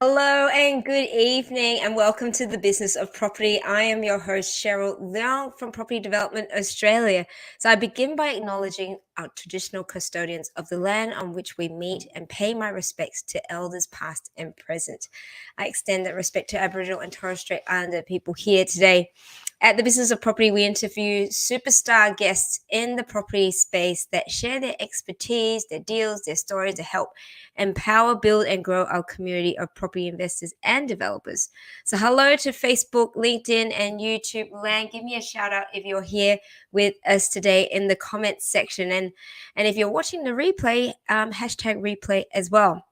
Hello and good evening and welcome to the Business of Property. I am your host Cheryl Leong from Property Development Australia. So I begin by acknowledging our traditional custodians of the land on which we meet and pay my respects to elders past and present. I extend that respect to Aboriginal and Torres Strait Islander people here today. At the Business of Property, we interview superstar guests in the property space that share their expertise, their deals, their stories to help empower, build, and grow our community of property investors and developers. So, hello to Facebook, LinkedIn, and YouTube land. Give me a shout out if you're here with us today in the comments section, and if you're watching the replay, hashtag replay as well.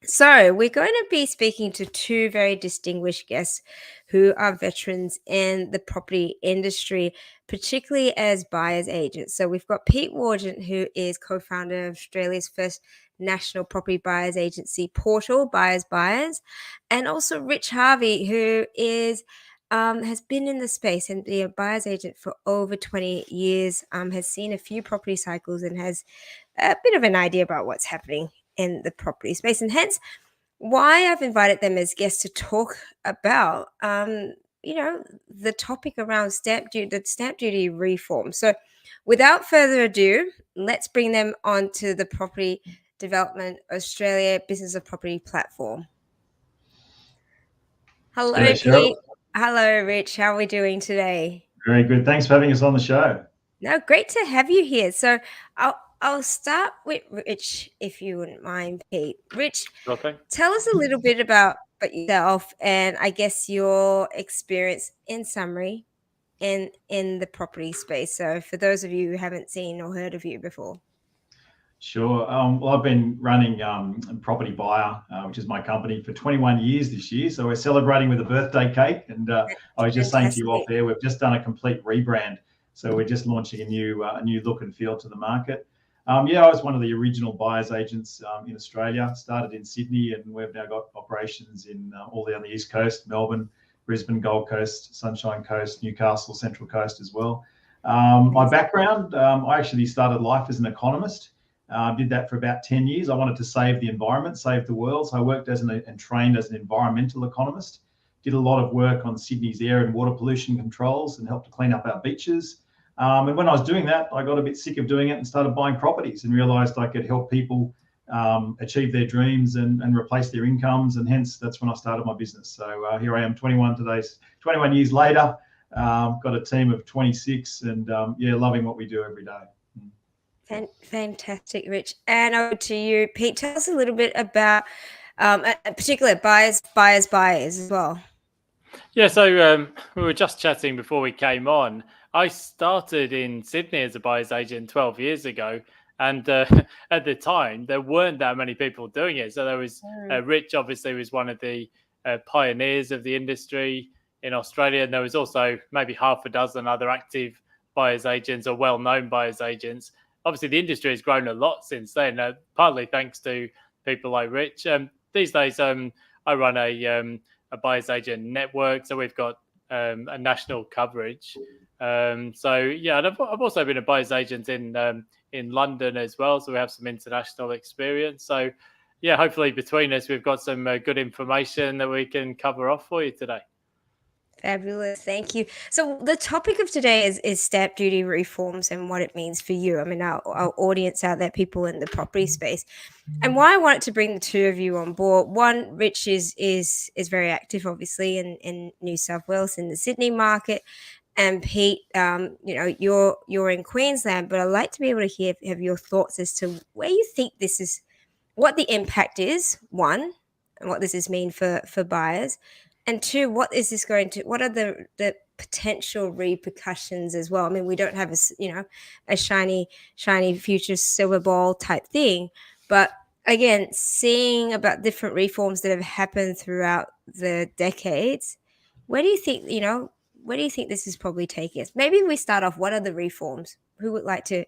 So, we're going to be speaking to two very distinguished guests who are veterans in the property industry, particularly as buyer's agents. So, we've got Pete Wargent, who is co founder of Australia's first national property buyers agency portal, BuyersBuyers, and also Rich Harvey, who is has been in the space and be a buyer's agent for over 20 years, has seen a few property cycles and has a bit of an idea about what's happening in the property space, and hence why I've invited them as guests to talk about the topic around the stamp duty reform. So without further ado, let's bring them onto the Property Development Australia Business of Property platform. Hello, Pete. Hello, Rich. How are we doing today? Very good. Thanks for having us on the show. No, great to have you here. So I'll start with Rich, if you wouldn't mind, Pete. Rich, okay. Tell us a little bit about yourself and I guess your experience in summary in the property space. So for those of you who haven't seen or heard of you before. Sure. Well, I've been running Property Buyer, which is my company, for 21 years this year. So we're celebrating with a birthday cake. And I was just saying to you off air, we've just done a complete rebrand. So we're just launching a new look and feel to the market. I was one of the original buyers agents in Australia. Started in Sydney, and we've now got operations in all on the East Coast, Melbourne, Brisbane, Gold Coast, Sunshine Coast, Newcastle, Central Coast as well. My background, I actually started life as an economist. Did that for about 10 years. I wanted to save the environment, save the world. So I worked and trained as an environmental economist. Did a lot of work on Sydney's air and water pollution controls and helped to clean up our beaches. And when I was doing that, I got a bit sick of doing it and started buying properties and realized I could help people achieve their dreams and replace their incomes. And hence, that's when I started my business. So here I am 21 years later, got a team of 26 and loving what we do every day. Fantastic, Rich. And over to you, Pete. Tell us a little bit about particularly buyers as well. Yeah, so we were just chatting before we came on. I started in Sydney as a buyer's agent 12 years ago. And at the time, there weren't that many people doing it. So there was Rich, obviously, was one of the pioneers of the industry in Australia. And there was also maybe half a dozen other active buyer's agents or well-known buyer's agents. Obviously, the industry has grown a lot since then, partly thanks to people like Rich. These days, I run a buyer's agent network, so we've got a national coverage. And I've also been a buyer's agent in London as well, so we have some international experience. So, yeah, hopefully between us, we've got some good information that we can cover off for you today. Fabulous. Thank you. So the topic of today is stamp duty reforms and what it means for you. I mean, our audience out there, people in the property space. And why I wanted to bring the two of you on board. One, Rich is very active, obviously, in New South Wales, in the Sydney market. And Pete, you're in Queensland, but I'd like to be able to have your thoughts as to where you think this is, what the impact is, one, and what this is mean for buyers. And two, what are the potential repercussions as well? I mean, we don't have a shiny future silver ball type thing, but again, seeing about different reforms that have happened throughout the decades, where do you think this is probably taking us? Maybe we start off. What are the reforms? Who would like to?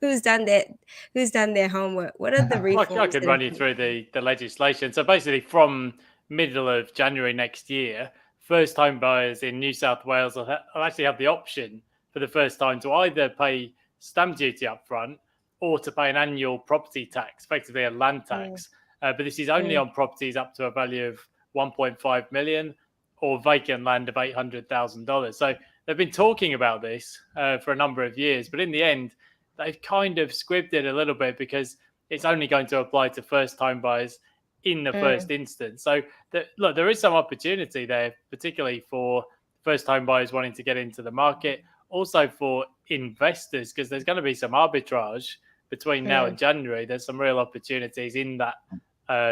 Who's done their homework? What are the reforms? I could run you through the legislation. So basically, from middle of January next year, first home buyers in New South Wales will actually have the option for the first time to either pay stamp duty up front or to pay an annual property tax, effectively a land tax. But this is only on properties up to a value of 1.5 million or vacant land of $800,000. So they've been talking about this for a number of years, but in the end, they've kind of squibbed it a little bit because it's only going to apply to first-time buyers in the first instance. So, look, there is some opportunity there, particularly for first-time buyers wanting to get into the market, also for investors, because there's going to be some arbitrage between now and January. There's some real opportunities in that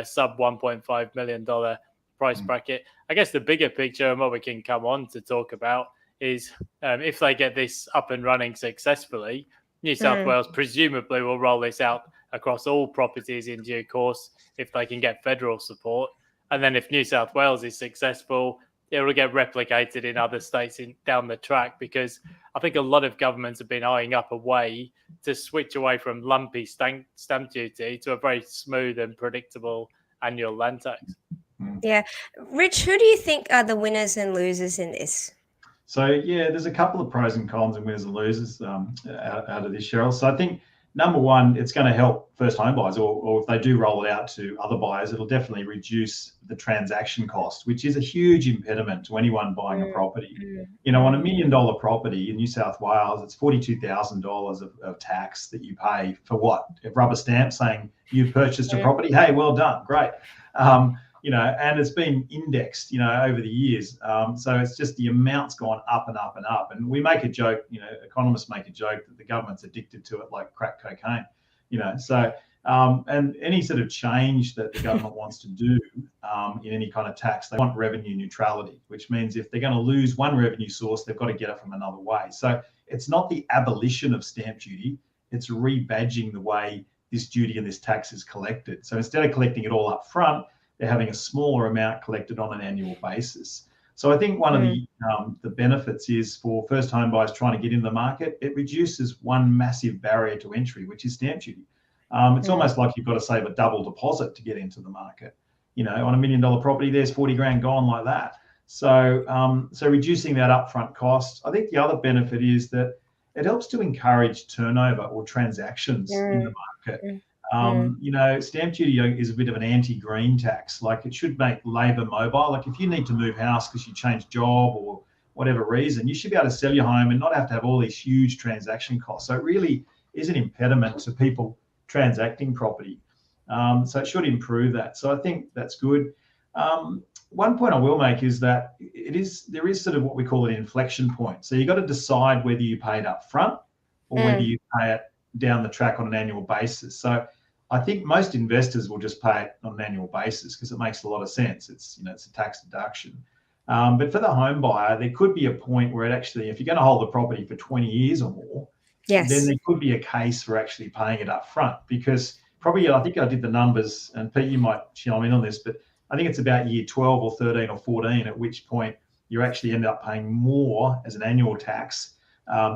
sub $1.5 million price bracket. I guess the bigger picture and what we can come on to talk about is if they get this up and running successfully, New South Wales presumably will roll this out across all properties in due course if they can get federal support. And then if New South Wales is successful, it will get replicated in other states down the track, because I think a lot of governments have been eyeing up a way to switch away from lumpy stamp duty to a very smooth and predictable annual land tax. Yeah. Rich, who do you think are the winners and losers in this? So, yeah, there's a couple of pros and cons and winners and losers out of this, Cheryl. So I think, number one, it's going to help first home buyers, or if they do roll it out to other buyers, it'll definitely reduce the transaction cost, which is a huge impediment to anyone buying a property. You know, on $1 million property in New South Wales, it's $42,000 of tax that you pay for what? A rubber stamp saying you've purchased a property. Hey, well done, great. You know, and it's been indexed, you know, over the years. So it's just the amount's gone up and up and up. And we make a joke, you know, economists make a joke that the government's addicted to it like crack cocaine, you know. So, and any sort of change that the government wants to do in any kind of tax, they want revenue neutrality, which means if they're going to lose one revenue source, they've got to get it from another way. So it's not the abolition of stamp duty, it's rebadging the way this duty and this tax is collected. So instead of collecting it all up front, they're having a smaller amount collected on an annual basis. So I think one of the benefits is for first home buyers trying to get into the market, it reduces one massive barrier to entry, which is stamp duty. It's almost like you've got to save a double deposit to get into the market. You know, on $1 million property, there's 40 grand gone like that. So, so reducing that upfront cost. I think the other benefit is that it helps to encourage turnover or transactions in the market. You know, stamp duty is a bit of an anti-green tax. Like, it should make labour mobile. Like, if you need to move house because you changed job or whatever reason, you should be able to sell your home and not have to have all these huge transaction costs. So it really is an impediment to people transacting property. So it should improve that. So I think that's good. One point I will make is that there is sort of what we call an inflection point. So you've got to decide whether you pay it up front or whether you pay it down the track on an annual basis. So I think most investors will just pay it on an annual basis because it makes a lot of sense. It's, you know, it's a tax deduction. But for the home buyer, there could be a point where it actually, if you're going to hold the property for 20 years or more, then there could be a case for actually paying it up front, because probably, I think I did the numbers, and Pete, you might chime in on this, but I think it's about year 12 or 13 or 14, at which point you actually end up paying more as an annual tax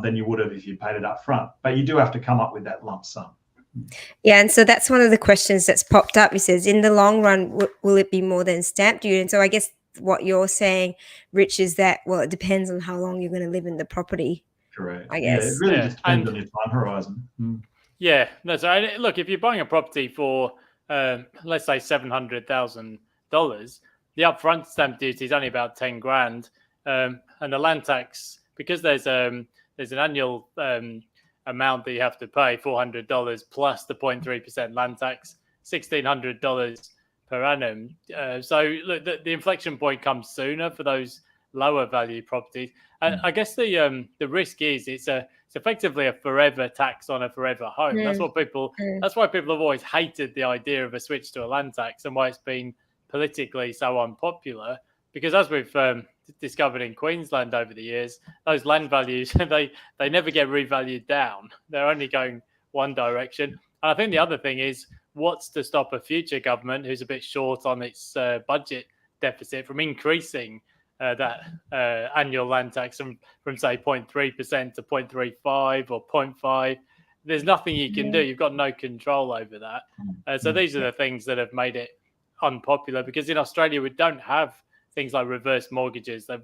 than you would have if you paid it up front. But you do have to come up with that lump sum. Yeah, and so that's one of the questions that's popped up. He says, in the long run, will it be more than stamp duty? And so I guess what you're saying, Rich, is that, well, it depends on how long you're going to live in the property. Correct. I guess. Yeah, it really just depends on your time horizon. Yeah, no. So look, if you're buying a property for, let's say $700,000, the upfront stamp duty is only about 10 grand, and the land tax, because there's an annual amount that you have to pay, $400 plus the 0.3% land tax, $1,600 per annum. So look, the inflection point comes sooner for those lower value properties. And I guess the risk is it's effectively a forever tax on a forever home. That's what people. That's why people have always hated the idea of a switch to a land tax, and why it's been politically so unpopular. Because as we've discovered in Queensland over the years, those land values they never get revalued down. They're only going one direction. And I think the other thing is, what's to stop a future government who's a bit short on its budget deficit from increasing that annual land tax from say 0.3% to 0.35 or 0.5? There's nothing you can do. You've got no control over that. So these are the things that have made it unpopular, because in Australia we don't have things like reverse mortgages. They're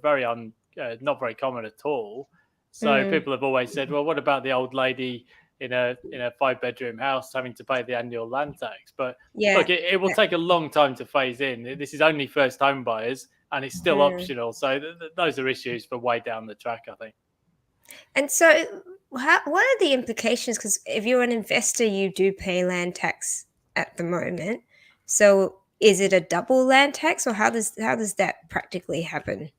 not very common at all. So people have always said, well, what about the old lady in a 5-bedroom house having to pay the annual land tax. But Yeah. look, it will take a long time to phase in. This is only first home buyers, and it's still optional. So those are issues for way down the track, I think. And so, what are the implications? Because if you're an investor, you do pay land tax at the moment. So, is it a double land tax, or how does that practically happen?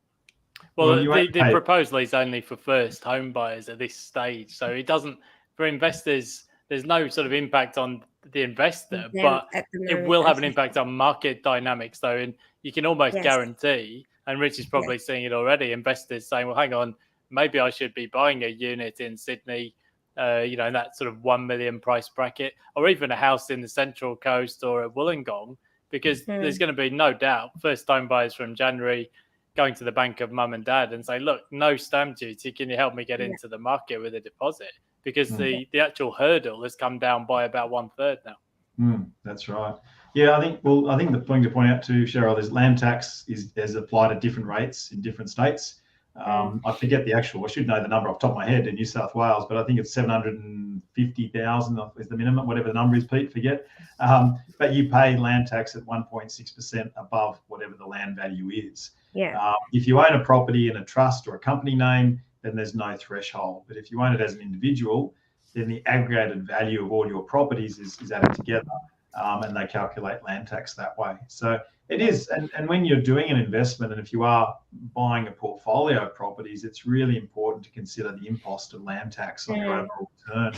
Well, the proposal is only for first home buyers at this stage, so it doesn't for investors. There's no sort of impact on the investor, but it will have an impact on market dynamics, though, and you can almost guarantee. And Rich is probably seeing it already. Investors saying, "Well, hang on, maybe I should be buying a unit in Sydney, in that sort of 1 million price bracket, or even a house in the Central Coast or at Wollongong, because there's going to be no doubt first home buyers from January going to the bank of mum and dad and say, look, no stamp duty. Can you help me get into the market with a deposit? Because the actual hurdle has come down by about 1/3 now. That's right. Yeah, I think the thing to point out too, Cheryl, is land tax is applied at different rates in different states. I forget I should know the number off the top of my head in New South Wales, but I think it's 750,000 is the minimum, whatever the number is, Pete, forget. But you pay land tax at 1.6% above whatever the land value is. Yeah. If you own a property in a trust or a company name, then there's no threshold. But if you own it as an individual, then the aggregated value of all your properties is added together, and they calculate land tax that way. So it is, and when you're doing an investment, and if you are buying a portfolio of properties, it's really important to consider the impost of land tax on your overall return.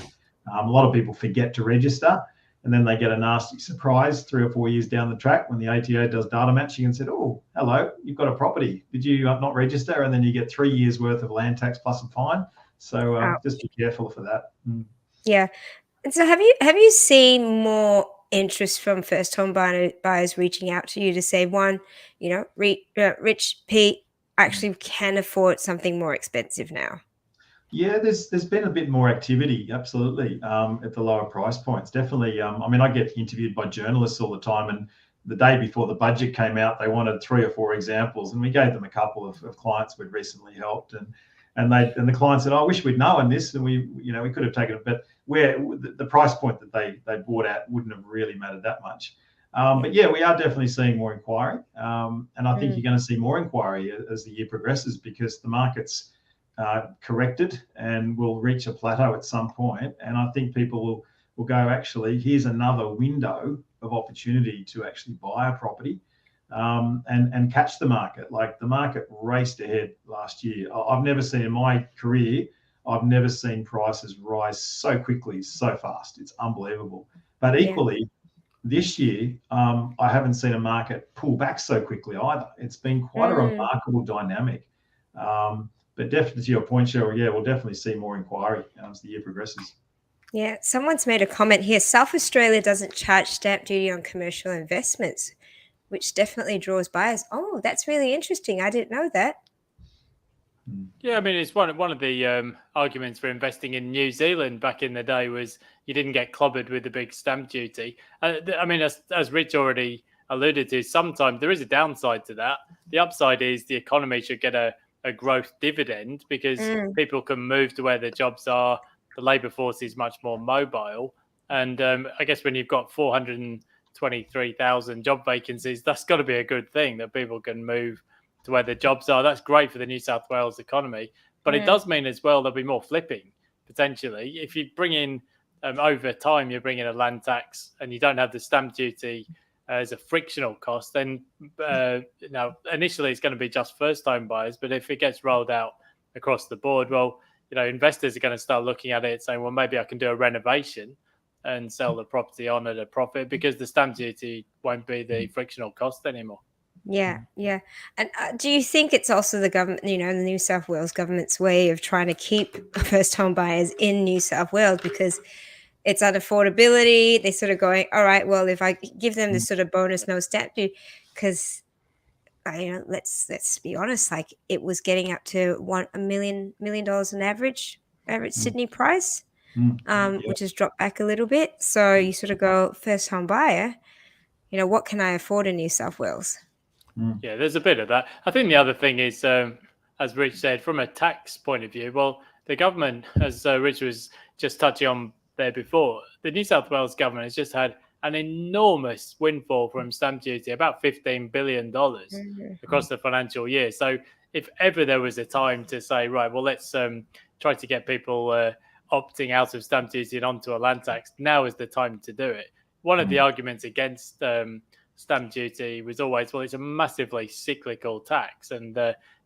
A lot of people forget to register, and then they get a nasty surprise 3 or 4 years down the track when the ATO does data matching and said, oh, hello, you've got a property. Did you not register? And then you get 3 years worth of land tax plus a fine. So just be careful for that. Yeah. And so have you seen more interest from first home buyers reaching out to you to say, one, Rich, Pete actually can afford something more expensive now? Yeah, there's been a bit more activity, absolutely, at the lower price points. Definitely. I get interviewed by journalists all the time, and the day before the budget came out, they wanted 3 or 4 examples, and we gave them a couple of clients we'd recently helped, and the client said, I wish we'd known this, and we could have taken it, but where the price point that they bought at wouldn't have really mattered that much. But yeah, we are definitely seeing more inquiry, and I think you're going to see more inquiry as the year progresses, because the market's corrected and will reach a plateau at some point, and I think people will go, actually, here's another window of opportunity to actually buy a property, and catch the market. Like, the market raced ahead last year. I've never seen in my career, I've never seen prices rise so quickly, so fast. It's unbelievable. But equally, this year, I haven't seen a market pull back so quickly either. It's been quite a remarkable dynamic. But definitely, to your point, Cheryl, yeah, we'll definitely see more inquiry as the year progresses. Yeah, someone's made a comment here. South Australia doesn't charge stamp duty on commercial investments, which definitely draws buyers. Oh, that's really interesting. I didn't know that. Yeah, it's one of the arguments for investing in New Zealand back in the day was you didn't get clobbered with the big stamp duty. As Rich already alluded to, sometimes there is a downside to that. The upside is the economy should get a growth dividend, because people can move to where their jobs are. The labour force is much more mobile. And I guess when you've got 423,000 job vacancies, that's got to be a good thing, that people can move to where their jobs are. That's great for the New South Wales economy. But it does mean as well there'll be more flipping, potentially. If you bring in, over time, you bring in a land tax and you don't have the stamp duty as a frictional cost, then initially it's going to be just first home buyers. But if it gets rolled out across the board, well, investors are going to start looking at it saying, well, maybe I can do a renovation and sell the property on at a profit, because the stamp duty won't be the frictional cost anymore. Yeah. And do you think it's also the government, the New South Wales government's way of trying to keep first home buyers in New South Wales, because it's on affordability? They're sort of going, all right, well, if I give them this sort of bonus, no stamp duty, because let's be honest, like, it was getting up to $1 million an average Sydney price, which has dropped back a little bit. So you sort of go, first home buyer, what can I afford in New South Wales? Yeah, there's a bit of that. I think the other thing is, as Rich said, from a tax point of view, well, the government, as Rich was just touching on there before. The New South Wales government has just had an enormous windfall from stamp duty, about $15 billion across the financial year. So if ever there was a time to say, right, well, let's try to get people opting out of stamp duty and onto a land tax, now is the time to do it. One of the arguments against stamp duty was always, well, it's a massively cyclical tax. And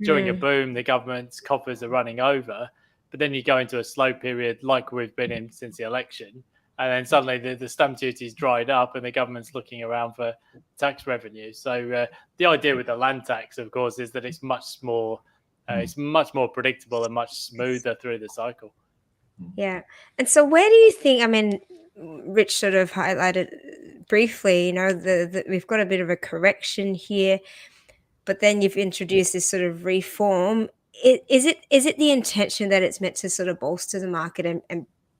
during a boom, the government's coffers are running over. But then you go into a slow period like we've been in since the election. And then suddenly the stamp duty's dried up and the government's looking around for tax revenue. So the idea with the land tax, of course, is that it's much more predictable and much smoother through the cycle. Yeah. And so where do you think, I mean, Rich sort of highlighted briefly, you know, we've got a bit of a correction here, but then you've introduced this sort of reform. Is it the intention that it's meant to sort of bolster the market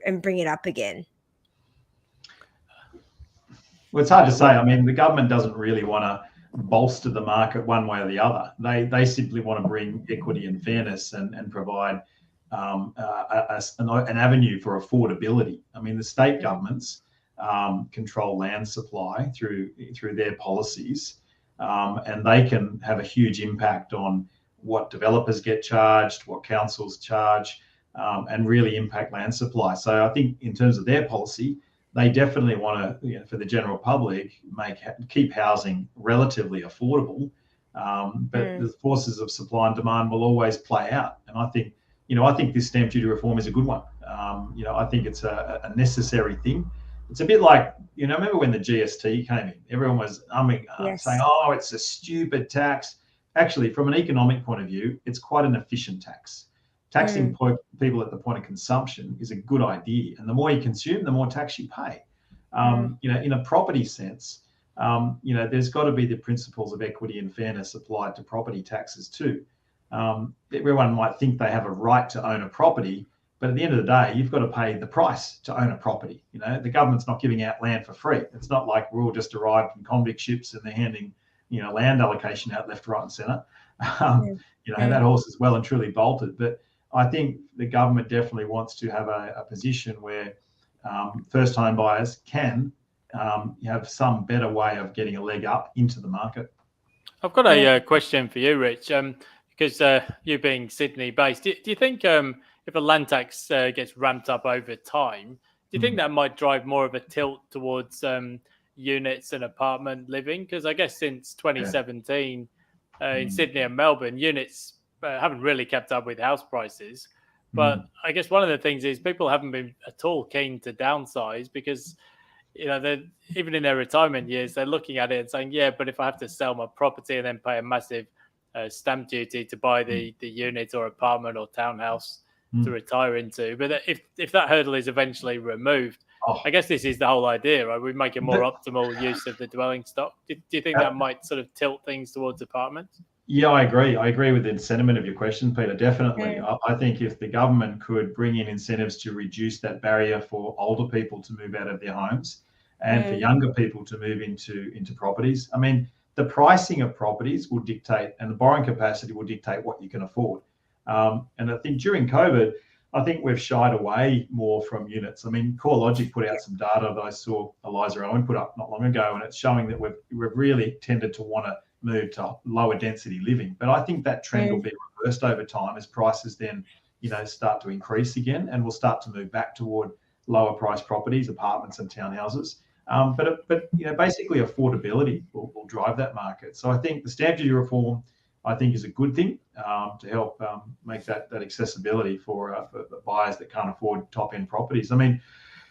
and bring it up again? Well, it's hard to say. I mean, the government doesn't really want to bolster the market one way or the other. They simply want to bring equity and fairness and provide an avenue for affordability. I mean, the state governments control land supply through their policies, and they can have a huge impact on what developers get charged, what councils charge, and really impact land supply. So I think in terms of their policy, they definitely want to, for the general public, keep housing relatively affordable. But the forces of supply and demand will always play out. And I think this stamp duty reform is a good one. I think it's a necessary thing. It's a bit like, remember when the GST came in? Everyone was saying, oh, it's a stupid tax. Actually, from an economic point of view, it's quite an efficient tax. Taxing people at the point of consumption is a good idea. And the more you consume, the more tax you pay. In a property sense, there's got to be the principles of equity and fairness applied to property taxes too. Everyone might think they have a right to own a property, but at the end of the day, you've got to pay the price to own a property. The government's not giving out land for free. It's not like we're all just arrived from convict ships and they're handing, land allocation out left, right, and centre. That horse is well and truly bolted. But I think the government definitely wants to have a position where first home buyers can have some better way of getting a leg up into the market. I've got a question for you, Rich, because you being Sydney based, do you think if a land tax gets ramped up over time, do you think that might drive more of a tilt towards units and apartment living? Because I guess since 2017 in Sydney and Melbourne, units haven't really kept up with house prices. But I guess one of the things is people haven't been at all keen to downsize because, they're, even in their retirement years, they're looking at it and saying, yeah, but if I have to sell my property and then pay a massive stamp duty to buy the unit or apartment or townhouse to retire into. But if that hurdle is eventually removed, I guess this is the whole idea, right? We make a more optimal use of the dwelling stock. Do you think that might sort of tilt things towards apartments? Yeah, I agree. I agree with the sentiment of your question, Peter, definitely. I think if the government could bring in incentives to reduce that barrier for older people to move out of their homes and for younger people to move into properties, I mean, the pricing of properties will dictate and the borrowing capacity will dictate what you can afford. And I think during COVID, I think we've shied away more from units. I mean, CoreLogic put out some data that I saw Eliza Owen put up not long ago, and it's showing that we've really tended to want to move to lower density living. But I think that trend will be reversed over time as prices then, start to increase again, and we'll start to move back toward lower price properties, apartments and townhouses. But basically affordability will drive that market. So I think the stamp duty reform, I think, is a good thing to help make that accessibility for buyers that can't afford top end properties. I mean,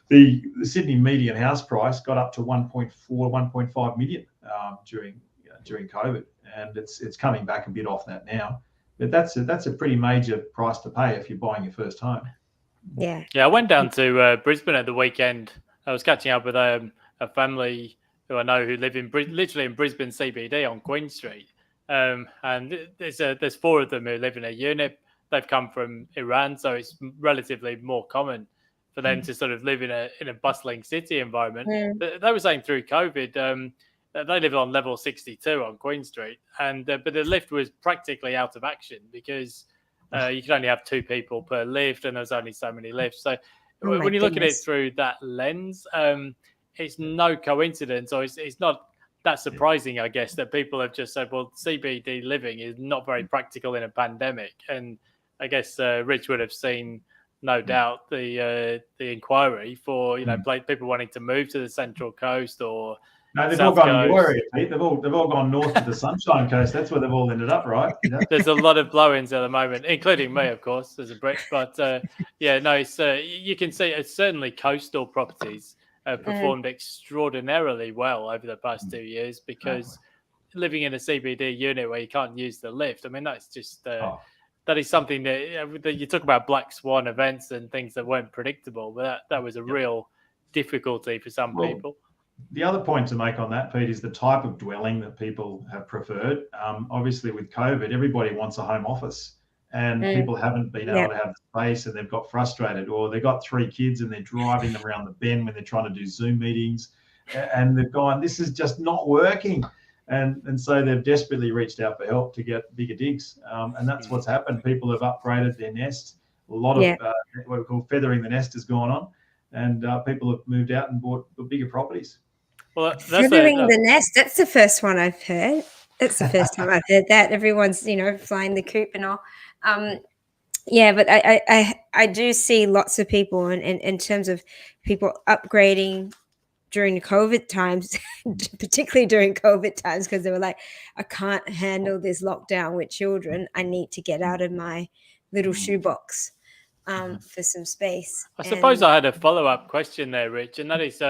the Sydney median house price got up to 1.5 million during COVID, and it's coming back a bit off that now. But that's a pretty major price to pay if you're buying your first home. Yeah. I went down to Brisbane at the weekend. I was catching up with a family who I know who live literally in Brisbane CBD on Queen Street. And there's four of them who live in a unit. They've come from Iran, so it's relatively more common for them to sort of live in a bustling city environment. They were saying through COVID, they live on level 62 on Queen Street, but the lift was practically out of action because you could only have two people per lift, and there's only so many lifts. So when you look at it through that lens, it's no coincidence, or it's not that surprising, I guess, that people have just said, well, CBD living is not very practical in a pandemic. And I guess Rich would have seen, no doubt, the inquiry for people wanting to move to the Central Coast or no, they've South all gone Coast. to your area, Pete. They've all gone north to the Sunshine Coast. That's where they've all ended up, right? There's a lot of blow-ins at the moment, including me, of course, as a Brit. But it's you can see it's certainly coastal properties performed extraordinarily well over the past 2 years, because living in a CBD unit where you can't use the lift, I mean, that's just that is something that you talk about black swan events and things that weren't predictable, but that was a real difficulty for some people. The other point to make on that, Pete, is the type of dwelling that people have preferred. Obviously, with COVID, everybody wants a home office, and people haven't been able to have the space, and they've got frustrated, or they've got 3 kids and they're driving them around the bend when they're trying to do Zoom meetings, and they've gone, this is just not working. And so they've desperately reached out for help to get bigger digs. And that's what's happened. People have upgraded their nest. A lot of what we call feathering the nest has gone on, and people have moved out and bought bigger proproperties. Well, feathering the nest, that's the first one I've heard. That's the first time I've heard that. Everyone's, flying the coop and all. But I do see lots of people, and in terms of people upgrading during the COVID times, particularly during COVID times, because they were like, I can't handle this lockdown with children. I need to get out of my little shoebox for some space. I suppose I had a follow-up question there, Rich, and that is,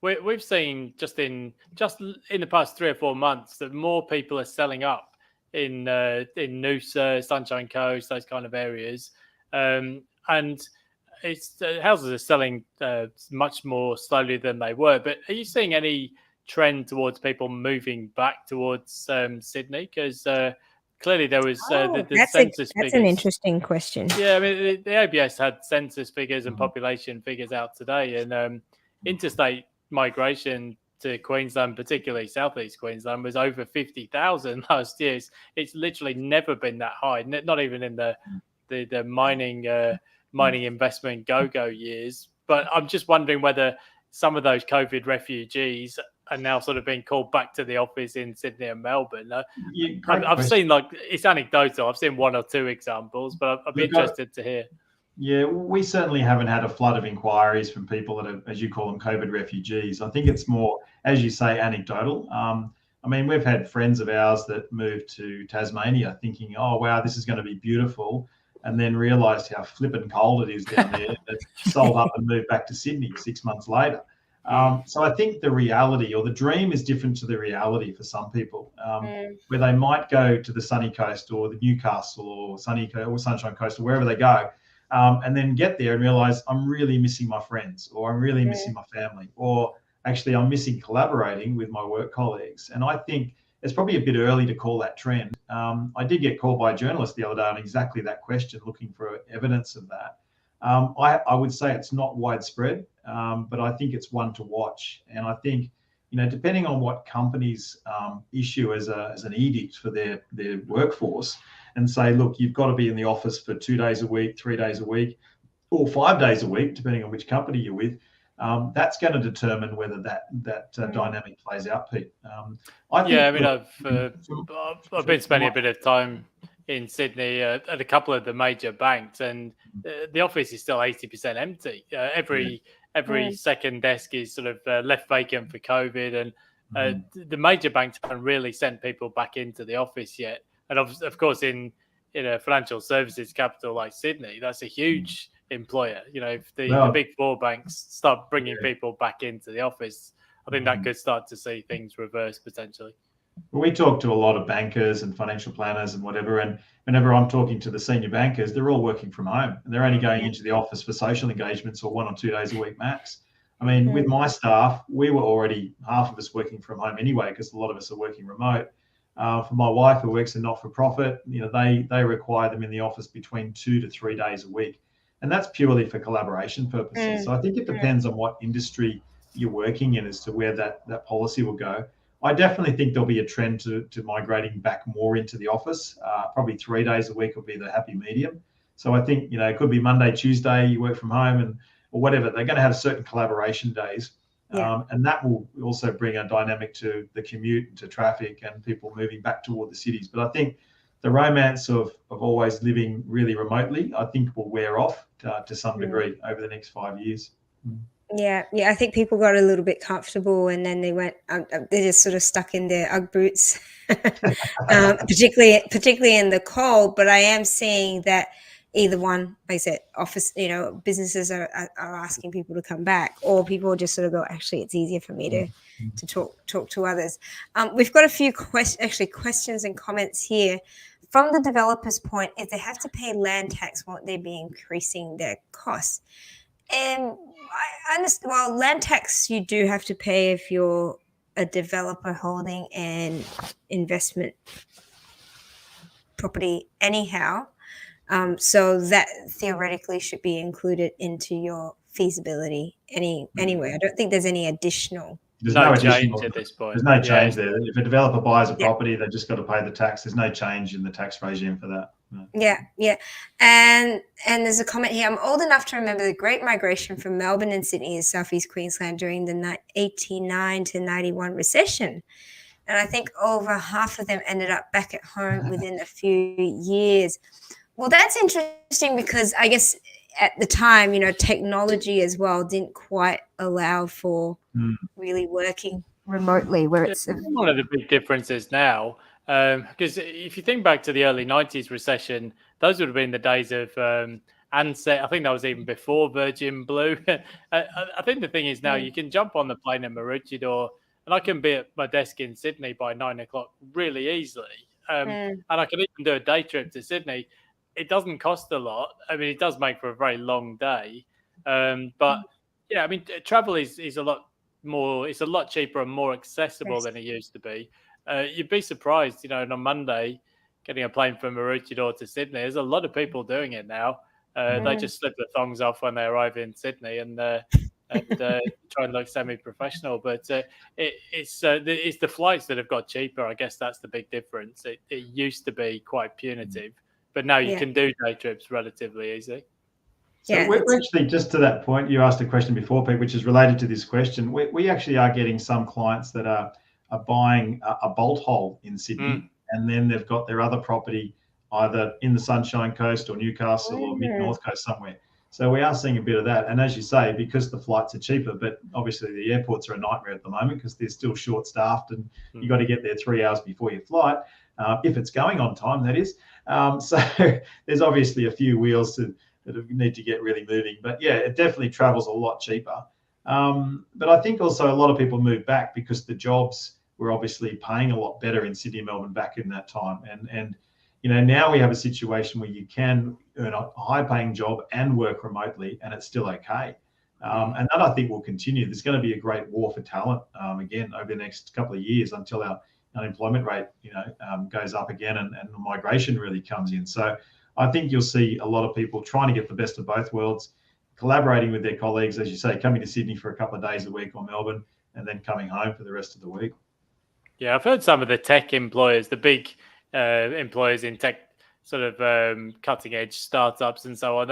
we've seen just in the past 3 or 4 months that more people are selling up in Noosa, Sunshine Coast, those kind of areas, and houses are selling much more slowly than they were. But are you seeing any trend towards people moving back towards Sydney? Because clearly there was the census figures. That's an interesting question. Yeah, I mean, the ABS had census figures and population figures out today, and interstate migration to Queensland, particularly southeast Queensland, was over 50,000 last year. It's literally never been that high, not even in the mining investment go-go years. But I'm just wondering whether some of those COVID refugees are now sort of being called back to the office in Sydney and Melbourne. I've seen, it's anecdotal, I've seen 1 or 2 examples, but I'd be interested to hear. Yeah, we certainly haven't had a flood of inquiries from people that are, as you call them, COVID refugees. I think it's more, as you say, anecdotal. I mean, we've had friends of ours that moved to Tasmania thinking, oh, wow, this is going to be beautiful, and then realised how flippin' cold it is down there, and sold up and moved back to Sydney 6 months later. So I think the reality, or the dream, is different to the reality for some people, where they might go to the sunny coast or the Newcastle or Sunshine Coast or wherever they go, and then get there and realise I'm really missing my friends, or I'm really missing my family, or actually I'm missing collaborating with my work colleagues. And I think it's probably a bit early to call that trend. I did get called by a journalist the other day on exactly that question, looking for evidence of that. I would say it's not widespread, but I think it's one to watch. And I think, depending on what companies issue as an edict for their workforce, and say, look, you've got to be in the office for 2 days a week, 3 days a week, or 5 days a week, depending on which company you're with, that's going to determine whether that dynamic plays out, Pete. I've been spending a bit of time in Sydney at a couple of the major banks, and the office is still 80% empty. Every second desk is sort of left vacant for COVID, and the major banks haven't really sent people back into the office yet. And of course, in a financial services capital like Sydney, that's a huge employer. If the big 4 banks start bringing people back into the office, I think that could start to see things reverse potentially. Well, we talk to a lot of bankers and financial planners and whatever, and whenever I'm talking to the senior bankers, they're all working from home, and they're only going into the office for social engagements or 1 or 2 days a week max. I mean, with my staff, we were already half of us working from home anyway, because a lot of us are working remote. For my wife, who works in not-for-profit, they require them in the office between 2 to 3 days a week. And that's purely for collaboration purposes. So I think it depends on what industry you're working in as to where that policy will go. I definitely think there'll be a trend to migrating back more into the office. Probably 3 days a week will be the happy medium. So I think, it could be Monday, Tuesday, you work from home, and or whatever. They're going to have certain collaboration days. And that will also bring a dynamic to the commute and to traffic and people moving back toward the cities. But I think the romance of always living really remotely, I think will wear off to some degree over the next 5 years. Yeah, I think people got a little bit comfortable, and then they went. They're just sort of stuck in their UGG boots, particularly in the cold. But I am seeing that either one, like I said, office, businesses are asking people to come back, or people just sort of go, actually, it's easier for me to talk to others. We've got a few questions and comments here. From the developer's point, if they have to pay land tax, won't they be increasing their costs? And I understand. Well, land tax you do have to pay if you're a developer holding an investment property anyhow. So that theoretically should be included into your feasibility anyway. I don't think there's any additional. There's no change at this point. There's no change there. If a developer buys a property, they've just got to pay the tax. There's no change in the tax regime for that. No. Yeah. And there's a comment here. I'm old enough to remember the Great Migration from Melbourne and Sydney to southeast Queensland during the 89 to 91 recession. And I think over half of them ended up back at home within a few years. Well, that's interesting because I guess at the time, technology as well didn't quite allow for really working remotely, where it's one of the big differences now. Because if you think back to the early 90s recession, those would have been the days of Ansett. I think that was even before Virgin Blue. I think the thing is now you can jump on the plane at Maroochydore and I can be at my desk in Sydney by 9 o'clock really easily. And I can even do a day trip to Sydney. It doesn't cost a lot. I mean, it does make for a very long day. But yeah, I mean, travel is a lot more, it's a lot cheaper and more accessible than it used to be. You'd be surprised, on Monday, getting a plane from Maroochydore to Sydney. There's a lot of people doing it now. They just slip the thongs off when they arrive in Sydney and try and look semi-professional. But it's the flights that have got cheaper. I guess that's the big difference. It used to be quite punitive, but now you can do day trips relatively easy. So we're actually, just to that point, you asked a question before, Pete, which is related to this question. We actually are getting some clients that are buying a bolt hole in Sydney, and then they've got their other property either in the Sunshine Coast or Newcastle or mid-North Coast somewhere. So we are seeing a bit of that. And as you say, because the flights are cheaper, but obviously the airports are a nightmare at the moment because they're still short-staffed and you've got to get there 3 hours before your flight, if it's going on time, that is. So there's obviously a few wheels that need to get really moving. But yeah, it definitely travels a lot cheaper. But I think also a lot of people move back because the jobs were obviously paying a lot better in Sydney and Melbourne back in that time. And now we have a situation where you can earn a high-paying job and work remotely, and it's still okay. And that I think will continue. There's going to be a great war for talent again over the next couple of years until our unemployment rate, goes up again and the migration really comes in. So I think you'll see a lot of people trying to get the best of both worlds, collaborating with their colleagues, as you say, coming to Sydney for a couple of days a week or Melbourne, and then coming home for the rest of the week. Yeah, I've heard some of the tech employers, the big employers in tech, sort of cutting edge startups and so on,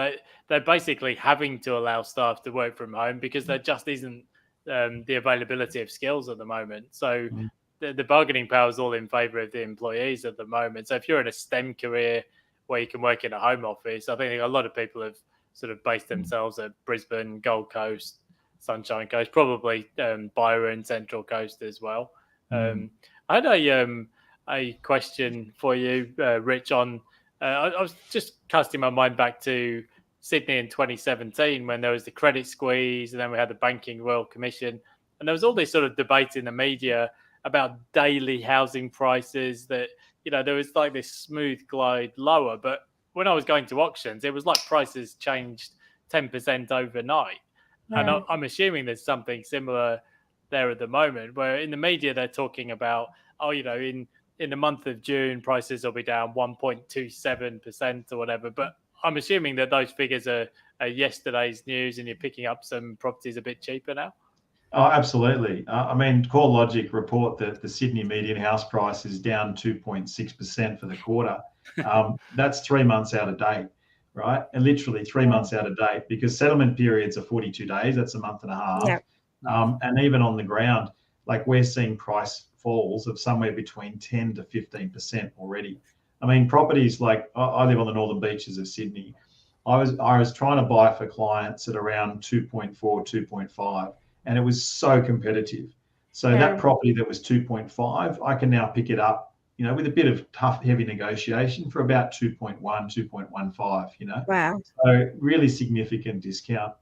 they're basically having to allow staff to work from home because there just isn't the availability of skills at the moment. So the bargaining power is all in favour of the employees at the moment. So if you're in a STEM career where you can work in a home office, I think a lot of people have sort of based themselves at Brisbane, Gold Coast, Sunshine Coast, probably Byron, Central Coast as well. I had a question for you, Rich, on I was just casting my mind back to Sydney in 2017 when there was the credit squeeze and then we had the Banking Royal Commission, and there was all this sort of debate in the media about daily housing prices that, there was like this smooth glide lower, but when I was going to auctions, it was like prices changed 10% overnight. And I'm assuming there's something similar there at the moment, where in the media they're talking about, in the month of June, prices will be down 1.27% or whatever. But I'm assuming that those figures are yesterday's news and you're picking up some properties a bit cheaper now. Oh, absolutely. CoreLogic report that the Sydney median house price is down 2.6% for the quarter. That's 3 months out of date. right? And literally 3 months out of date, because settlement periods are 42 days. That's a month and a half. Yeah. And even on the ground, like we're seeing price falls of somewhere between 10 to 15% already. I mean, properties like I live on the northern beaches of Sydney. I was trying to buy for clients at around 2.4, 2.5, and it was so competitive. So that property that was 2.5, I can now pick it up, with a bit of tough, heavy negotiation for about 2.1, 2.15, Wow. So really significant discount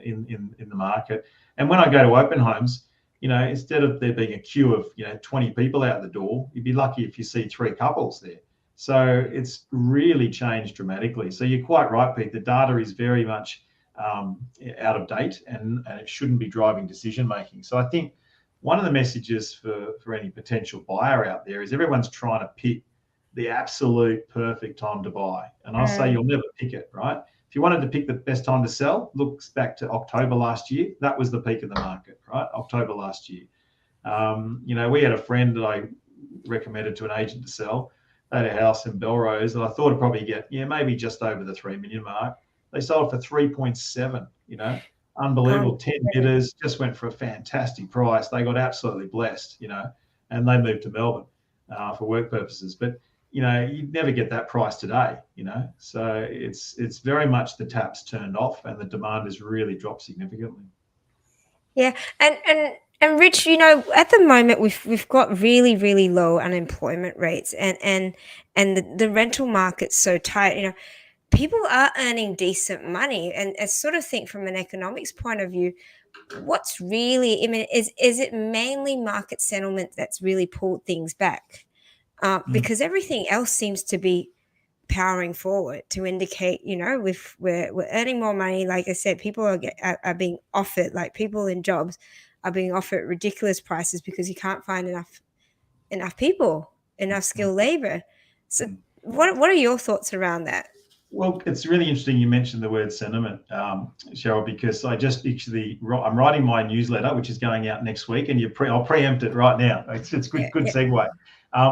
in the market. And when I go to open homes, instead of there being a queue of 20 people out the door, you'd be lucky if you see 3 couples there. So it's really changed dramatically. So you're quite right, Pete. The data is very much out of date, and it shouldn't be driving decision making. So I think one of the messages for any potential buyer out there is everyone's trying to pick the absolute perfect time to buy. And I'll say you'll never pick it, right? If you wanted to pick the best time to sell, looks back to October last year. That was the peak of the market, right? October last year. We had a friend that I recommended to an agent to sell. They had a house in Belrose, and I thought it'd probably get, maybe just over the 3 million mark. They sold for 3.7, unbelievable. 10 bidders, just went for a fantastic price. They got absolutely blessed, and they moved to Melbourne for work purposes. But you'd never get that price today, So it's very much the taps turned off, and the demand has really dropped significantly. Yeah, and Rich, at the moment we've got really, really low unemployment rates, and the rental market's so tight. People are earning decent money, and I sort of think from an economics point of view, what's really, I mean, is it mainly market settlement that's really pulled things back? Because everything else seems to be powering forward to indicate, we're earning more money. Like I said, people are being offered, like people in jobs are being offered ridiculous prices because you can't find enough people, enough skilled labor. So what are your thoughts around that? Well, it's really interesting you mentioned the word sentiment, Cheryl, because I'm writing my newsletter, which is going out next week, and I'll preempt it right now. It's good segue.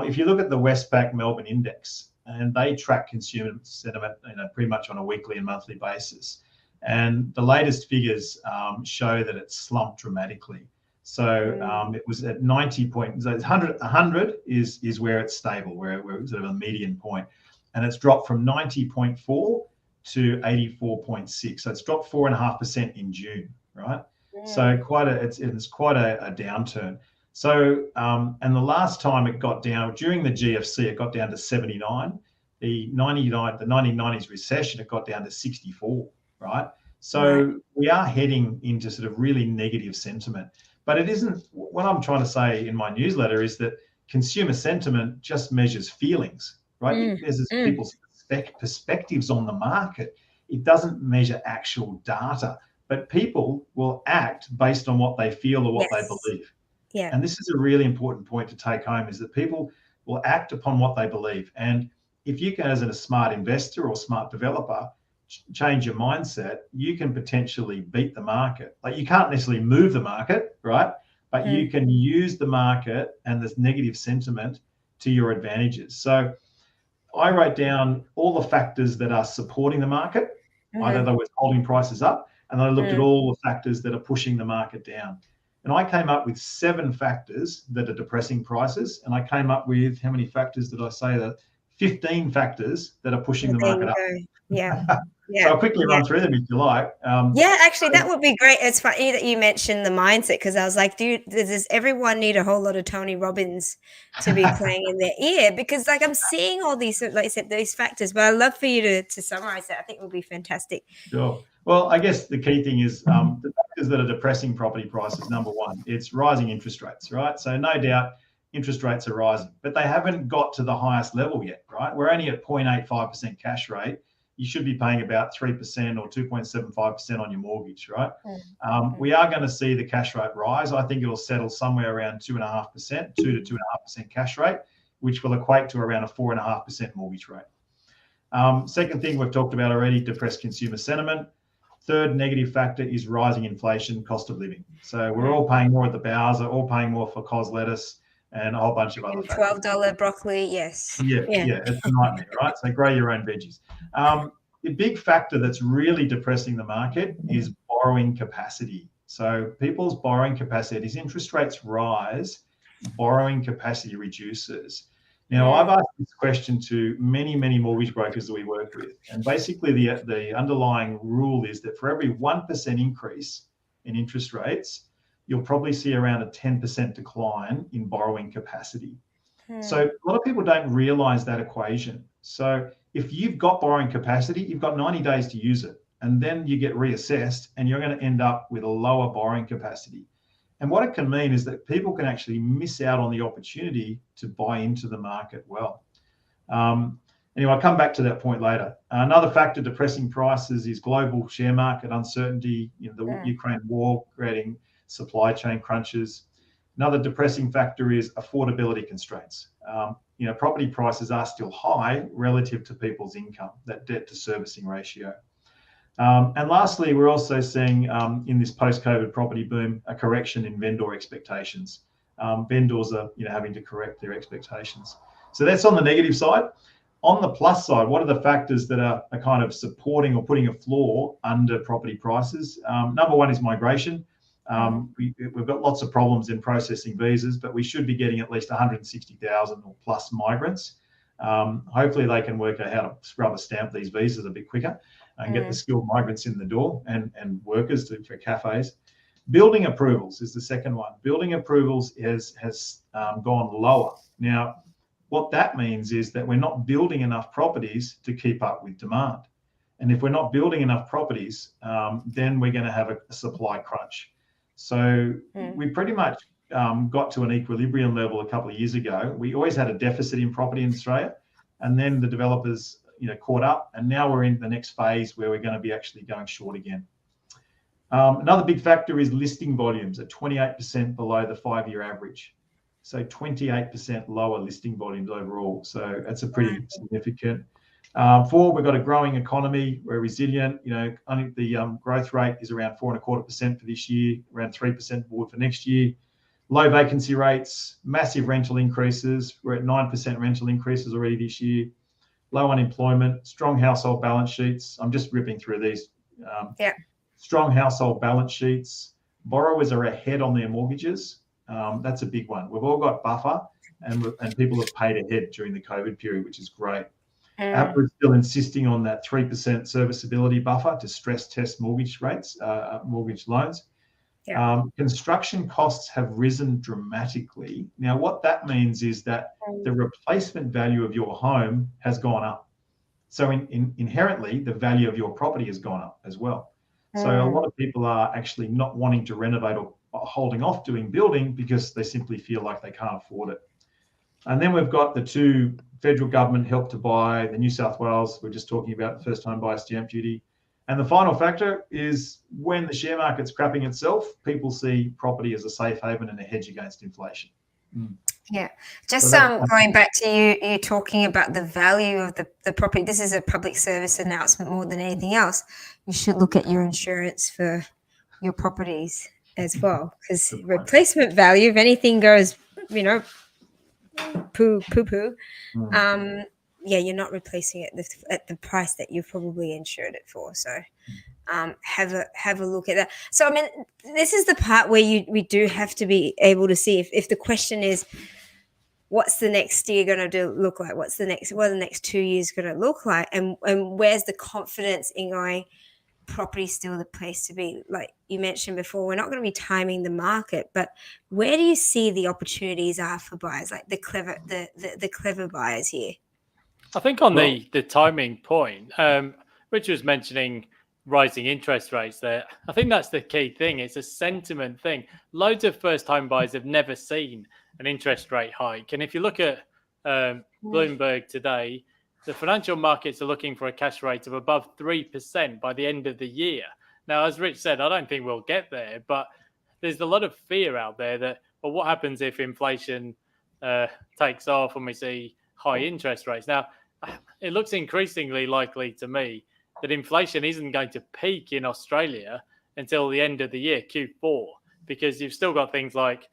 If you look at the Westpac Melbourne Index, and they track consumer sentiment, pretty much on a weekly and monthly basis, and the latest figures show that it's slumped dramatically. So it was at 90 points. So 100 is where it's stable, where it's sort of a median point. And it's dropped from 90.4 to 84.6. So it's dropped 4.5% in June, right? So it's quite a downturn. So and the last time it got down during the GFC, it got down to 79. The 1990s recession, it got down to 64, right? So we are heading into sort of really negative sentiment. But it isn't. What I'm trying to say in my newsletter is that consumer sentiment just measures feelings. Right? It measures people's perspectives on the market. It doesn't measure actual data, but people will act based on what they feel or what they believe. Yeah. And this is a really important point to take home, is that people will act upon what they believe. And if you can, as a smart investor or smart developer, change your mindset, you can potentially beat the market. Like, you can't necessarily move the market, right? But you can use the market and this negative sentiment to your advantages. So I wrote down all the factors that are supporting the market, either they were holding prices up, and I looked at all the factors that are pushing the market down. And I came up with 7 factors that are depressing prices, and I came up with, how many factors did I say? That 15 factors that are pushing the market up. Yeah. So I'll quickly run through them if you like. Actually, that would be great. It's funny that you mentioned the mindset, because I was like, does everyone need a whole lot of Tony Robbins to be playing in their ear? Because like I'm seeing all these, like I said, these factors, but I'd love for you to summarize that. I think it would be fantastic. Sure. Well, I guess the key thing is the factors that are depressing property prices. Number one, it's rising interest rates, right? So no doubt interest rates are rising, but they haven't got to the highest level yet, right? We're only at 0.85% cash rate. You should be paying about 3% or 2.75% on your mortgage, right? We are going to see the cash rate rise. I think it'll settle somewhere around 2.5%, 2 to 2.5% cash rate, which will equate to around a 4.5% mortgage rate. Second thing we've talked about already, depressed consumer sentiment. Third negative factor is rising inflation, cost of living. So we're all paying more at the Bowser, all paying more for cos lettuce and a whole bunch of other factors. $12 broccoli, yes. Yeah, it's a nightmare, right? So grow your own veggies. the big factor that's really depressing the market is borrowing capacity. So people's borrowing capacity, as interest rates rise, borrowing capacity reduces. Now, I've asked this question to many, many mortgage brokers that we work with. And basically the underlying rule is that for every 1% increase in interest rates, you'll probably see around a 10% decline in borrowing capacity. So a lot of people don't realize that equation. So if you've got borrowing capacity, you've got 90 days to use it. And then you get reassessed and you're going to end up with a lower borrowing capacity. And what it can mean is that people can actually miss out on the opportunity to buy into the market well. Anyway, I'll come back to that point later. Another factor depressing prices is global share market uncertainty, the Ukraine war creating supply chain crunches. Another depressing factor is affordability constraints. Property prices are still high relative to people's income, that debt to servicing ratio. And lastly, we're also seeing in this post-COVID property boom, a correction in vendor expectations. Vendors are having to correct their expectations. So that's on the negative side. On the plus side, what are the factors that are kind of supporting or putting a floor under property prices? Number one is migration. We've got lots of problems in processing visas, but we should be getting at least 160,000 or plus migrants. Hopefully they can work out how to rubber stamp these visas a bit quicker and get the skilled migrants in the door and workers for cafes. Building approvals is the second one. Building approvals has gone lower. Now, what that means is that we're not building enough properties to keep up with demand. And if we're not building enough properties, then we're going to have a supply crunch. So we pretty much got to an equilibrium level a couple of years ago. We always had a deficit in property in Australia, and then the developers caught up, and now we're in the next phase where we're going to be actually going short again. Another big factor is listing volumes at 28% below the 5-year average. So 28% lower listing volumes overall. So that's a pretty significant. 4, we've got a growing economy. We're resilient. I think the growth rate is around 4.25% for this year, around 3% forward for next year. Low vacancy rates, massive rental increases. We're at 9% rental increases already this year. Low unemployment, strong household balance sheets. I'm just ripping through these. Strong household balance sheets. Borrowers are ahead on their mortgages. That's a big one. We've all got buffer, and people have paid ahead during the COVID period, which is great. APRA is still insisting on that 3% serviceability buffer to stress test mortgage rates, mortgage loans. Construction costs have risen dramatically. Now, what that means is that the replacement value of your home has gone up. So inherently, the value of your property has gone up as well. So a lot of people are actually not wanting to renovate or holding off doing building because they simply feel like they can't afford it. And then we've got the 2 federal government help to buy, the New South Wales, we're just talking about the first time buyer stamp duty. And the final factor is when the share market's crapping itself, people see property as a safe haven and a hedge against inflation. Yeah, just going back to you talking about the value of the property. This is a public service announcement more than anything else. You should look at your insurance for your properties as well, because replacement value, if anything goes, poo, you're not replacing it at the price that you probably insured it for. So have a look at that. So I mean, this is the part where we do have to be able to see if the question is, what's the next year going to look like? What are the next 2 years going to look like? And where's the confidence in going, property still the place to be? Like you mentioned before, we're not going to be timing the market, but where do you see the opportunities are for buyers, like the clever buyers here? I think on the timing point, Richard was mentioning rising interest rates there. I think that's the key thing. It's a sentiment thing. Loads of first-time buyers have never seen an interest rate hike. And if you look at Bloomberg today, the financial markets are looking for a cash rate of above 3% by the end of the year. Now, as Rich said, I don't think we'll get there, but there's a lot of fear out there that, well, what happens if inflation takes off and we see high interest rates? Now, it looks increasingly likely to me that inflation isn't going to peak in Australia until the end of the year, Q4, because you've still got things like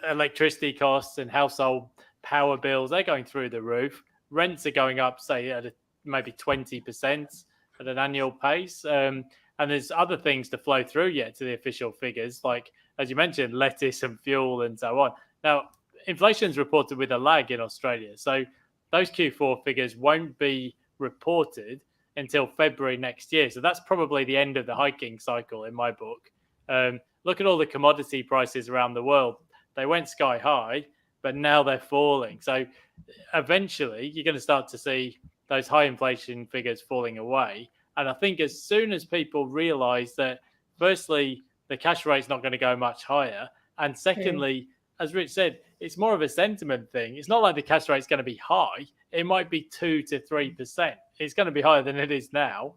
electricity costs and household power bills. They're going through the roof. Rents are going up, say, at maybe 20%. at an annual pace. And there's other things to flow through yet to the official figures, like, as you mentioned, lettuce and fuel and so on. Now, inflation's reported with a lag in Australia. So those Q4 figures won't be reported until February next year. So that's probably the end of the hiking cycle in my book. Look at all the commodity prices around the world. They went sky high, but now they're falling. So eventually you're going to start to see those high inflation figures falling away. And I think as soon as people realize that, firstly, the cash rate's not going to go much higher. And secondly, as Rich said, it's more of a sentiment thing. It's not like the cash rate's going to be high. It might be 2 to 3%. It's going to be higher than it is now.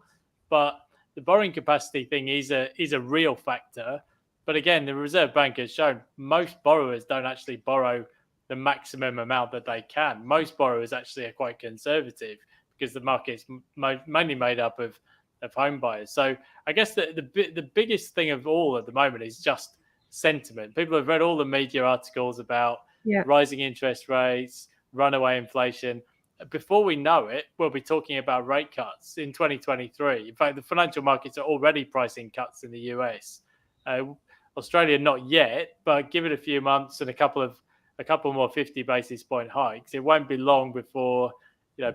But the borrowing capacity thing is a real factor. But again, the Reserve Bank has shown most borrowers don't actually borrow the maximum amount that they can. Most borrowers actually are quite conservative because the market's mainly made up of home buyers. So I guess the biggest thing of all at the moment is just sentiment. People have read all the media articles about rising interest rates, runaway inflation. Before we know it, we'll be talking about rate cuts in 2023. In fact, the financial markets are already pricing cuts in the US. Australia, not yet, but give it a few months and a couple more 50 basis point hikes. It won't be long before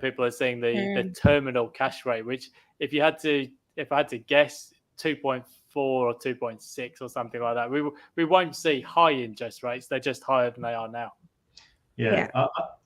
people are seeing the terminal cash rate, which if I had to guess, 2.4 or 2.6 or something like that. We won't see high interest rates. They're just higher than they are now. Yeah.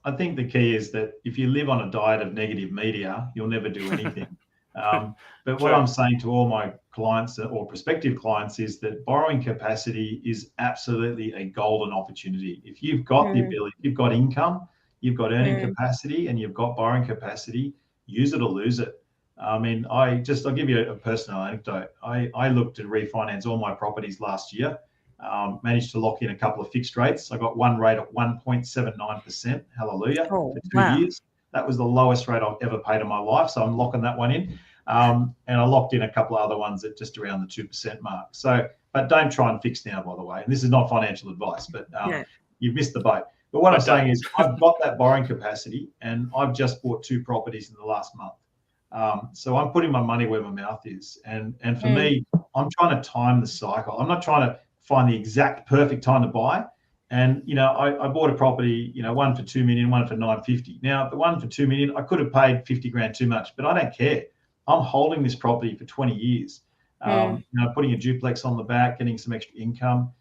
I think the key is that if you live on a diet of negative media, you'll never do anything. But what I'm saying to all my clients or prospective clients is that borrowing capacity is absolutely a golden opportunity. If you've got the ability, you've got income, you've got earning capacity, and you've got borrowing capacity, use it or lose it. I mean, I'll give you a personal anecdote. I looked to refinance all my properties last year, managed to lock in a couple of fixed rates. I got one rate at 1.79%, hallelujah, for 2 years. That was the lowest rate I've ever paid in my life, so I'm locking that one in. And I locked in a couple of other ones at just around the 2% mark. So, but don't try and fix now, by the way. And this is not financial advice, but you've missed the boat. But what I'm saying is I've got that borrowing capacity, and I've just bought 2 properties in the last month. So I'm putting my money where my mouth is. And for me, I'm trying to time the cycle. I'm not trying to find the exact perfect time to buy. And, I bought a property, one for 2 million, one for 950. Now, the one for 2 million, I could have paid 50 grand too much, but I don't care. I'm holding this property for 20 years, putting a duplex on the back, getting some extra income.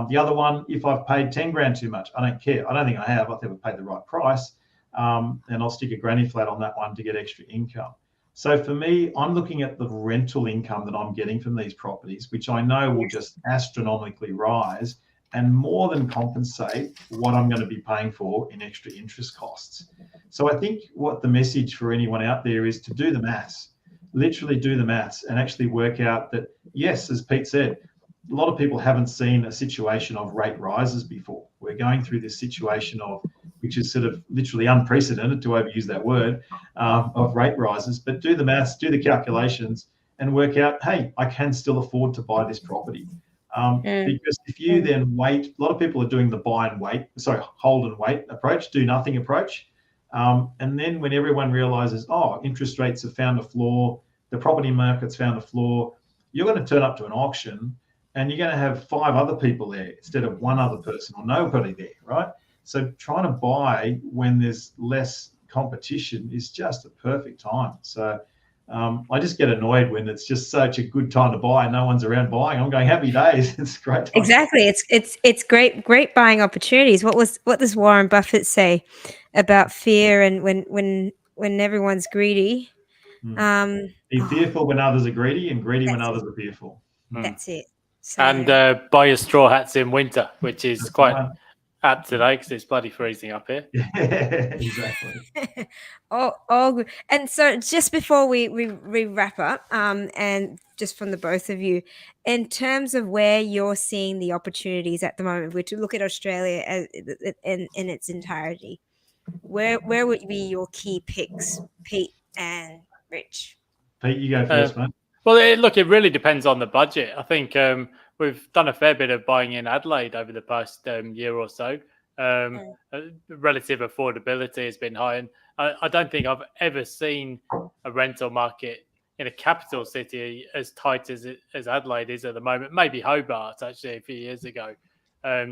The other one, if I've paid 10 grand too much, I don't care. I don't think I have. I think I've paid the right price. And I'll stick a granny flat on that one to get extra income. So for me, I'm looking at the rental income that I'm getting from these properties, which I know will just astronomically rise and more than compensate what I'm going to be paying for in extra interest costs. So I think what the message for anyone out there is to do the maths, literally do the maths and actually work out that, yes, as Pete said, a lot of people haven't seen a situation of rate rises before. We're going through this situation which is sort of literally unprecedented, to overuse that word, of rate rises. But do the maths, do the calculations, and work out, hey, I can still afford to buy this property. Because if you then wait, a lot of people are doing the hold and wait approach, do nothing approach. And then when everyone realizes, interest rates have found a floor, the property market's found a floor, you're going to turn up to an auction and you're going to have 5 other people there instead of one other person or nobody there, right? So trying to buy when there's less competition is just a perfect time. So I just get annoyed when it's just such a good time to buy and no one's around buying. I'm going, happy days. It's a great time. Exactly. It's great buying opportunities. What does Warren Buffett say about fear and when everyone's greedy? Be fearful when others are greedy, and greedy when others are fearful. That's it. So, and buy your straw hats in winter, which is quite apt today because it's bloody freezing up here. Yeah, exactly. all good. And so just before we wrap up, and just from the both of you, in terms of where you're seeing the opportunities at the moment, we're to look at Australia as, in its entirety, where would be your key picks, Pete and Rich? Pete, you go first, mate. Well, it really depends on the budget. I think we've done a fair bit of buying in Adelaide over the past year or so. Relative affordability has been high, and I don't think I've ever seen a rental market in a capital city as tight as Adelaide is at the moment. Maybe Hobart, actually, a few years ago.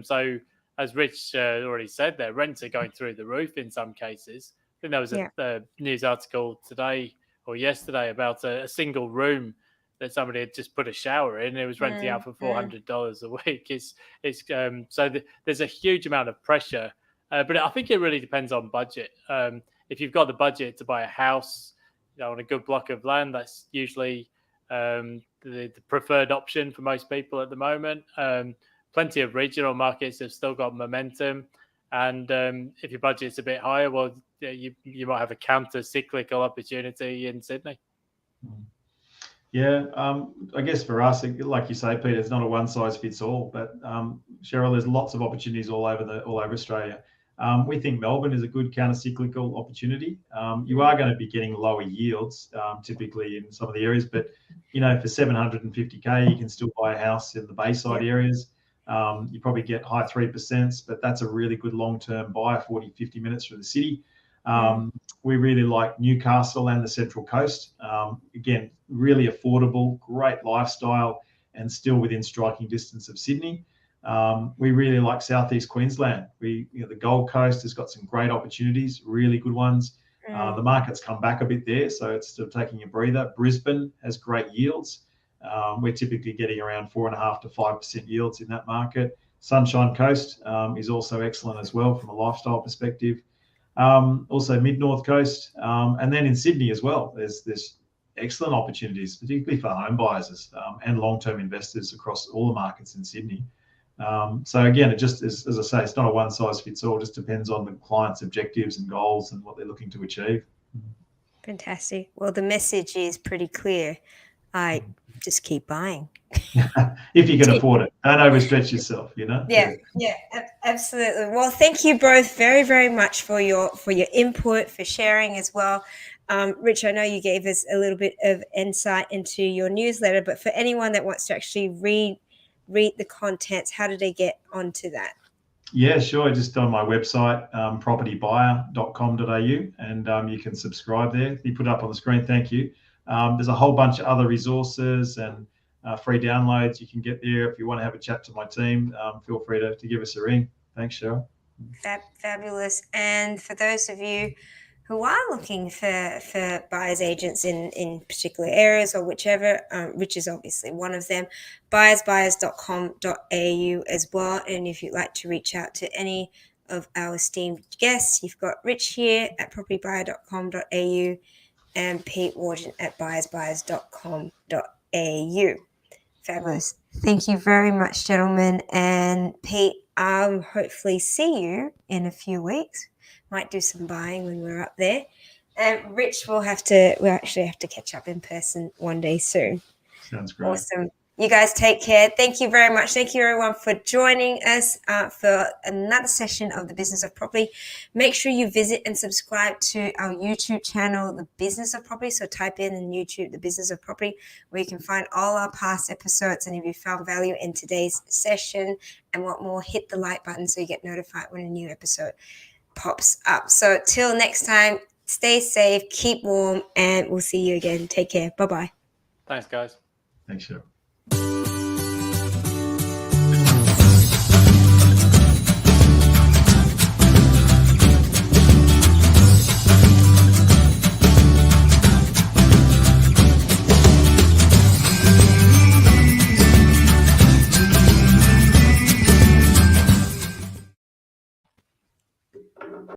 So as Rich already said there, rents are going through the roof in some cases. I think there was a news article today or yesterday about a single room that somebody had just put a shower in. It was renting out for $400 a week. There's a huge amount of pressure, but I think it really depends on budget. If you've got the budget to buy a house, on a good block of land, that's usually the preferred option for most people at the moment. Plenty of regional markets have still got momentum, and if your budget's a bit higher, well, you might have a counter-cyclical opportunity in Sydney. Yeah, I guess for us, like you say, Peter, it's not a one size fits all. But Cheryl, there's lots of opportunities all over Australia. We think Melbourne is a good counter-cyclical opportunity. You are going to be getting lower yields typically in some of the areas, but for $750K, you can still buy a house in the Bayside areas. You probably get high 3%, but that's a really good long-term buy, 40, 50 minutes from the city. We really like Newcastle and the Central Coast. Again, really affordable, great lifestyle, and still within striking distance of Sydney. We really like Southeast Queensland. The Gold Coast has got some great opportunities, really good ones. The market's come back a bit there, so it's still taking a breather. Brisbane has great yields. We're typically getting around 4.5% to 5% yields in that market. Sunshine Coast is also excellent as well from a lifestyle perspective. Also Mid-North Coast, and then in Sydney as well, there's excellent opportunities, particularly for home buyers and long-term investors across all the markets in Sydney. So again, it just is, as I say, it's not a one size fits all. It just depends on the client's objectives and goals and what they're looking to achieve. Fantastic. Well, the message is pretty clear. I just keep buying. If you can afford it. Don't overstretch yourself, Yeah, absolutely. Well, thank you both very, very much for your input, for sharing as well. Rich, I know you gave us a little bit of insight into your newsletter, but for anyone that wants to actually read the contents, how do they get onto that? Yeah, sure. Just on my website, propertybuyer.com.au, and you can subscribe there. You put up on the screen. Thank you. There's a whole bunch of other resources and free downloads you can get there. If you want to have a chat to my team, feel free to give us a ring. Thanks, Cheryl. Fabulous. And for those of you who are looking for buyers agents in particular areas or whichever, Rich is obviously one of them, BuyersBuyers.com.au as well. And if you'd like to reach out to any of our esteemed guests, you've got Rich here at propertybuyer.com.au and Pete Wargent at BuyersBuyers.com.au. Fabulous. Thank you very much, gentlemen. And Pete, I'll hopefully see you in a few weeks. Might do some buying when we're up there. And Rich, we'll actually have to catch up in person one day soon. Sounds great. Awesome. You guys take care. Thank you very much. Thank you, everyone, for joining us for another session of The Business of Property. Make sure you visit and subscribe to our YouTube channel, The Business of Property. So type in YouTube, The Business of Property, where you can find all our past episodes. And if you found value in today's session and want more, hit the like button so you get notified when a new episode pops up. So till next time, stay safe, keep warm, and we'll see you again. Take care. Bye-bye. Thanks, guys. Thanks, Cheryl.